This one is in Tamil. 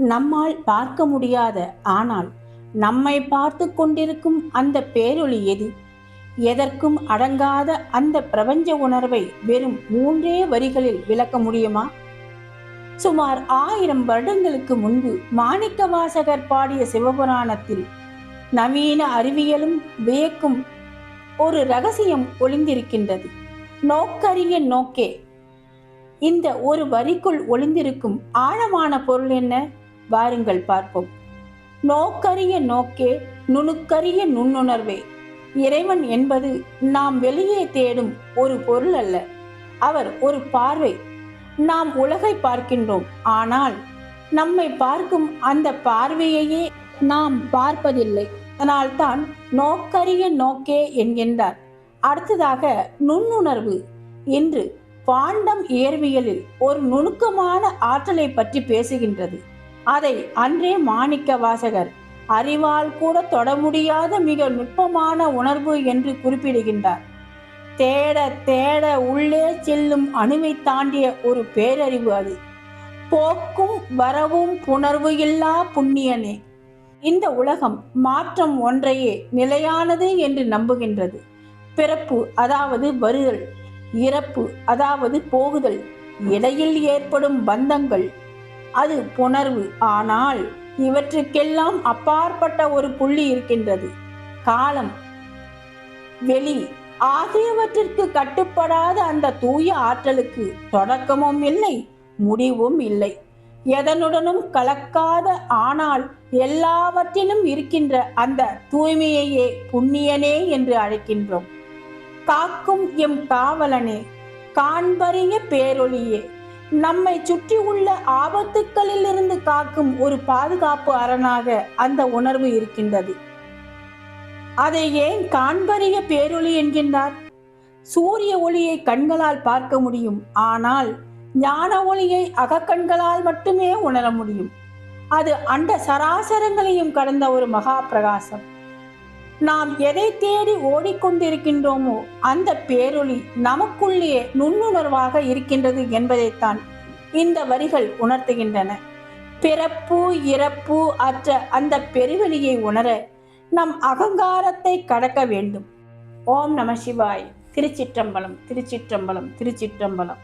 நம்மால் பார்க்க முடியாத ஆனால் நம்மை பார்த்து கொண்டிருக்கும் அந்த பேரொளி எது? எதற்கும் அடங்காத அந்த பிரபஞ்ச உணர்வை வெறும் 3 வரிகளில் விளக்க முடியுமா? சுமார் 1000 வருடங்களுக்கு முன்பு மாணிக்கவாசகர் பாடிய சிவபுராணத்தில் நவீன அறிவியலும் வியக்கும் ஒரு ரகசியம் ஒளிந்திருக்கின்றது. நோக்கரிய நோக்கே. இந்த ஒரு வரிக்குள் ஒளிந்திருக்கும் ஆழமான பொருள் என்ன? வாருங்கள் பார்ப்போம். நோக்கரிய நோக்கே, நுணுக்கரிய நுண்ணுணர்வே. இறைவன் என்பது நாம் வெளியே தேடும் ஒரு பொருள் அல்ல. அவர் ஒரு பார்வை. நாம் உலகை பார்க்கின்றோம், ஆனால் நம்மை பார்க்கும் அந்த பார்வையையே நாம் பார்ப்பதில்லை. அதனால்தான் நோக்கரிய நோக்கே என்கின்றார். அடுத்ததாக நுண்ணுணர்வு. இன்று குவாண்டம் இயற்பியலில் ஒரு நுணுக்கமான ஆற்றலை பற்றி பேசுகின்றது. அதை அன்றே மாணிக்க வாசகர் அறிவால் கூட தொட முடியாத மிக நுட்பமான உணர்வு என்று குறிப்பிடுகின்றார். தேட தேட உள்ளே செல்லும் அணுவை தாண்டிய ஒரு பேரறிவு அது. போக்கும் வரவும் புணர்வு இல்லா புண்ணியனே. இந்த உலகம் மாற்றம் ஒன்றையே நிலையானது என்று நம்புகின்றது. பிறப்பு அதாவது வருதல், இறப்பு அதாவது போகுதல், இடையில் ஏற்படும் பந்தங்கள் அது புணர்வு. ஆனால் இவற்றுக்கெல்லாம் அப்பாற்பட்ட ஒரு புள்ளி இருக்கின்றது. காலம், வெளி ஆகியவற்றிற்கு கட்டுப்படாத அந்த தூய ஆற்றலுக்கு தொடக்கமும் இல்லை, முடிவும் இல்லை. எதனுடனும் கலக்காத ஆனால் எல்லாவற்றிலும் இருக்கின்ற அந்த தூய்மையையே புண்ணியனே என்று அழைக்கின்றோம். காக்கும் எம் காவலனே, காண்பறிய பேரொளியே. நம்மை சுற்றி உள்ள ஆபத்துக்களில் இருந்து காக்கும் ஒரு பாதுகாப்பு அரணாக அந்த உணர்வு இருக்கின்றது. அதை ஏன் காண்பறிய பேரொளி என்கின்றார்? சூரிய ஒளியை கண்களால் பார்க்க முடியும், ஆனால் ஞான ஒளியை அகக்கண்களால் மட்டுமே உணர முடியும். அது அண்ட சராசரங்களையும் கடந்த ஒரு மகா பிரகாசம். நாம் எதை தேடி ஓடிக்கொண்டிருக்கின்றோமோ அந்த பேரொளி நமக்குள்ளே நுண்ணுணர்வாக இருக்கின்றது என்பதைத்தான் இந்த வரிகள் உணர்த்துகின்றன. பிறப்பு இறப்பு அற்ற அந்த பெருவெளியை உணர நம் அகங்காரத்தை கடக்க வேண்டும். ஓம் நம சிவாய். திருச்சிற்றம்பலம், திருச்சிற்றம்பலம், திருச்சிற்றம்பலம்.